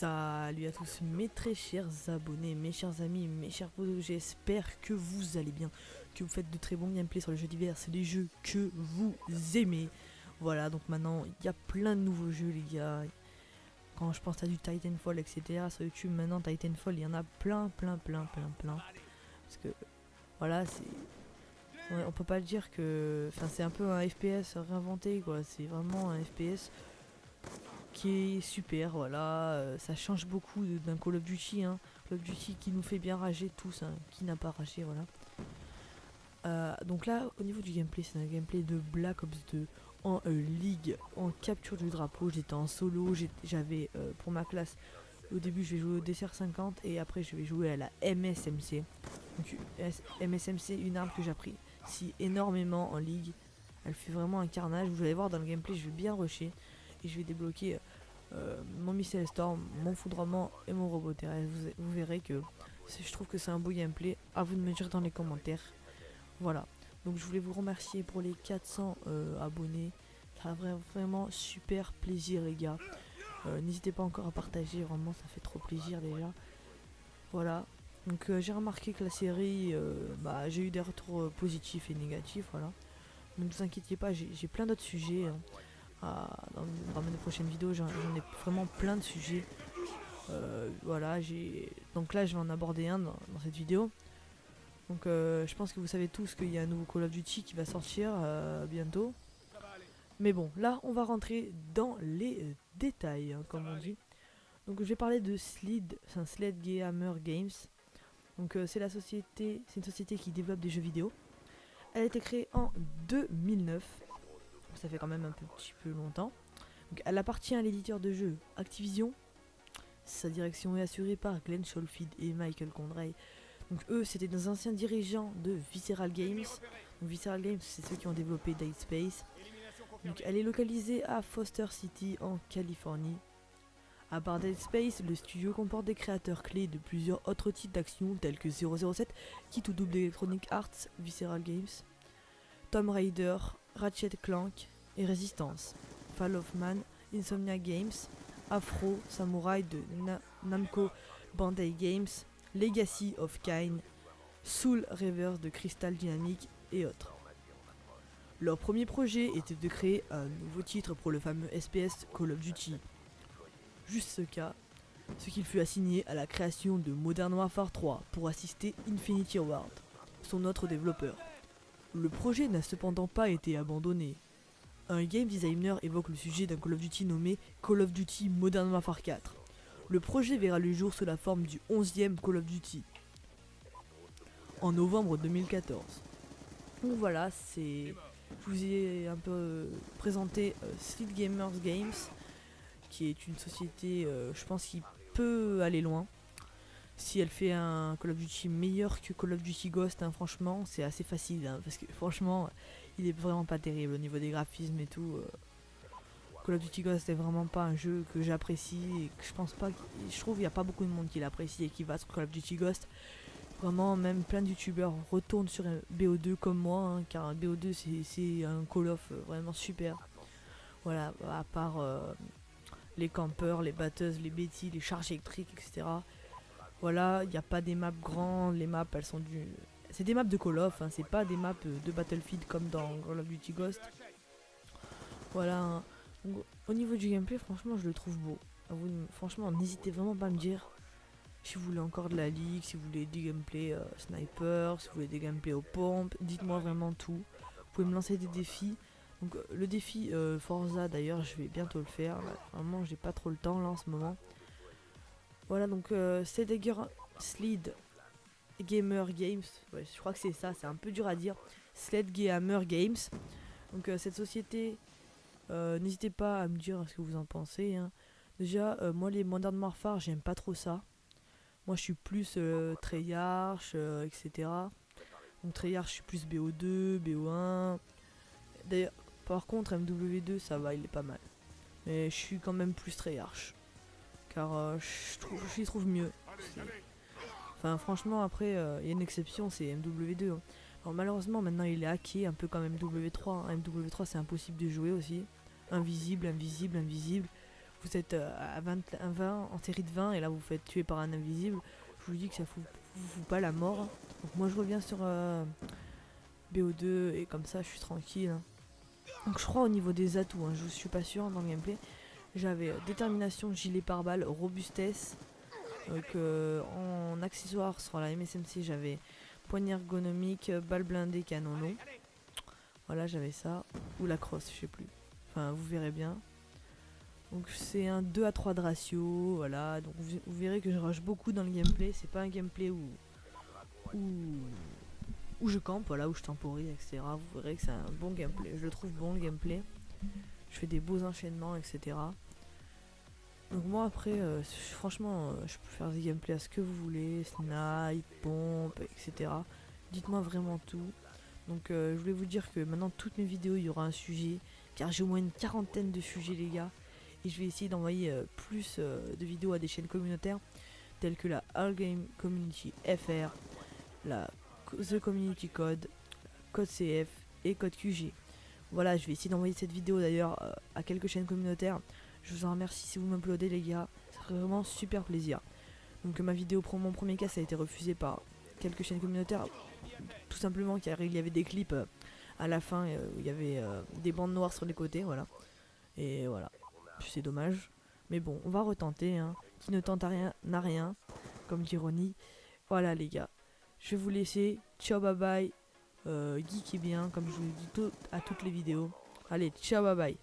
Salut à tous mes très chers abonnés, mes chers amis, mes chers potos, j'espère que vous allez bien, que vous faites de très bons gameplays sur les jeux divers, c'est les jeux que vous aimez. Voilà, donc maintenant il y a plein de nouveaux jeux les gars. Quand je pense à du Titanfall etc sur YouTube maintenant, Titanfall il y en a plein. Parce que voilà, on peut pas le dire que... Enfin c'est un peu un FPS réinventé quoi, c'est vraiment un FPS qui est super, voilà, ça change beaucoup d'un Call of Duty, hein. Call of Duty qui nous fait bien rager tous, hein. Qui n'a pas ragé, voilà. Donc là, au niveau du gameplay, c'est un gameplay de Black Ops 2 en ligue, en capture du drapeau. J'étais en solo, j'avais pour ma classe, au début je vais jouer au DCR50 et après je vais jouer à la MSMC. Donc MSMC, une arme que j'apprécie énormément en ligue. Elle fait vraiment un carnage, vous allez voir dans le gameplay, je vais bien rusher. Et je vais débloquer mon missile storm, mon foudroiement et mon robot terrestre. Vous verrez que je trouve que c'est un beau gameplay. À vous de me dire dans les commentaires. Voilà. Donc je voulais vous remercier pour les 400 abonnés. Ça a vraiment super plaisir les gars. N'hésitez pas encore à partager. Vraiment ça fait trop plaisir déjà. Voilà. Donc j'ai remarqué que la série, j'ai eu des retours positifs et négatifs. Voilà. Ne vous inquiétez pas, j'ai plein d'autres sujets. Dans mes prochaines vidéos, j'en ai vraiment plein de sujets. Voilà, donc là je vais en aborder un dans cette vidéo. Donc je pense que vous savez tous qu'il y a un nouveau Call of Duty qui va sortir bientôt. Mais bon, là on va rentrer dans les détails, hein, comme on dit. Donc je vais parler de Sledgehammer Games. Donc c'est une société qui développe des jeux vidéo. Elle a été créée en 2009. Ça fait quand même un petit peu longtemps. Donc, elle appartient à l'éditeur de jeux Activision. Sa direction est assurée par Glenn Schofield et Michael Condrey. Donc eux, c'était des anciens dirigeants de Visceral Games. Donc, Visceral Games, c'est ceux qui ont développé Dead Space. Donc elle est localisée à Foster City en Californie. À part Dead Space, le studio comporte des créateurs clés de plusieurs autres titres d'action tels que 007, Kit ou Double Electronic Arts, Visceral Games, Tomb Raider, Ratchet Clank et Resistance, Fall of Man, Insomnia Games, Afro Samurai de Namco Bandai Games, Legacy of Kain, Soul Reverse de Crystal Dynamics et autres. Leur premier projet était de créer un nouveau titre pour le fameux SPS Call of Duty. Juste ce qu'il fut assigné à la création de Modern Warfare 3 pour assister Infinity Ward, son autre développeur. Le projet n'a cependant pas été abandonné. Un game designer évoque le sujet d'un Call of Duty nommé Call of Duty Modern Warfare 4. Le projet verra le jour sous la forme du 11e Call of Duty en novembre 2014. Donc voilà, je vous ai un peu présenté Sledgehammer Games, qui est une société, je pense, qui peut aller loin. Si elle fait un Call of Duty meilleur que Call of Duty Ghost, hein, franchement, c'est assez facile. Hein, parce que franchement, il est vraiment pas terrible au niveau des graphismes et tout. Call of Duty Ghost est vraiment pas un jeu que j'apprécie et que je pense pas. Je trouve qu'il n'y a pas beaucoup de monde qui l'apprécie et qui va sur Call of Duty Ghost. Vraiment, même plein de youtubeurs retournent sur un BO2 comme moi, hein, car un BO2 c'est un Call of vraiment super. Voilà, à part les campeurs, les batteuses, les Betty, les charges électriques, etc. Voilà, il n'y a pas des maps grandes, les maps elles sont c'est des maps de Call of, hein, c'est pas des maps de Battlefield comme dans Call of Duty Ghost. Voilà, hein. Donc, au niveau du gameplay, franchement je le trouve beau. Franchement, n'hésitez vraiment pas à me dire si vous voulez encore de la ligue, si vous voulez du gameplay sniper, si vous voulez des gameplays aux pompes, dites-moi vraiment tout. Vous pouvez me lancer des défis. Donc le défi Forza d'ailleurs, je vais bientôt le faire. Là, vraiment, j'ai pas trop le temps là en ce moment. Voilà, donc Sled Gamer Games, ouais, je crois que c'est ça, c'est un peu dur à dire. Sledgehammer Games. Donc cette société, n'hésitez pas à me dire ce que vous en pensez. Hein. Déjà, moi les Modern Warfare, j'aime pas trop ça. Moi je suis plus Treyarch, etc. Donc Treyarch, je suis plus BO2, BO1. D'ailleurs, par contre MW2, ça va, il est pas mal. Mais je suis quand même plus Treyarch. Car je les trouve mieux. Enfin franchement après il y a une exception, c'est MW2 hein. Alors malheureusement maintenant il est hacké un peu comme MW3 hein. MW3 c'est impossible de jouer aussi. Invisible. vous êtes à 20 en série de 20 et là vous vous faites tuer par un invisible, je vous dis que ça vous fout pas la mort. Donc moi je reviens sur BO2 et comme ça je suis tranquille, hein. Donc je crois au niveau des atouts, hein, je suis pas sûr dans le gameplay. J'avais détermination, gilet pare-balles, robustesse. Donc en accessoire sur la MSMC j'avais poignée ergonomique, balle blindée, canon long. Voilà, j'avais ça. Ou la crosse, je sais plus. Enfin, vous verrez bien. Donc c'est un 2 à 3 de ratio, voilà. Donc vous verrez que je rush beaucoup dans le gameplay. C'est pas un gameplay où je campe, voilà, où je temporise, etc. Vous verrez que c'est un bon gameplay. Je le trouve bon le gameplay. Je fais des beaux enchaînements, etc. Donc moi après, franchement, je peux faire des gameplays à ce que vous voulez. Snipe, pompe, etc. Dites-moi vraiment tout. Donc je voulais vous dire que maintenant toutes mes vidéos il y aura un sujet. Car j'ai au moins une quarantaine de sujets les gars. Et je vais essayer d'envoyer plus de vidéos à des chaînes communautaires telles que la All Game Community FR, la The Community Code, Code CF et Code QG. Voilà, je vais essayer d'envoyer cette vidéo d'ailleurs à quelques chaînes communautaires. Je vous en remercie si vous m'uploadez les gars, ça ferait vraiment super plaisir. Donc ma vidéo pour mon premier cas ça a été refusé par quelques chaînes communautaires, tout simplement car il y avait des clips à la fin où il y avait des bandes noires sur les côtés, voilà. Et voilà, c'est dommage. Mais bon, on va retenter, hein. Qui ne tente à rien n'a rien, comme dit Ronnie. Voilà les gars, je vais vous laisser. Ciao, bye bye. Geek est bien, comme je vous le dis à toutes les vidéos. Allez, ciao, bye bye.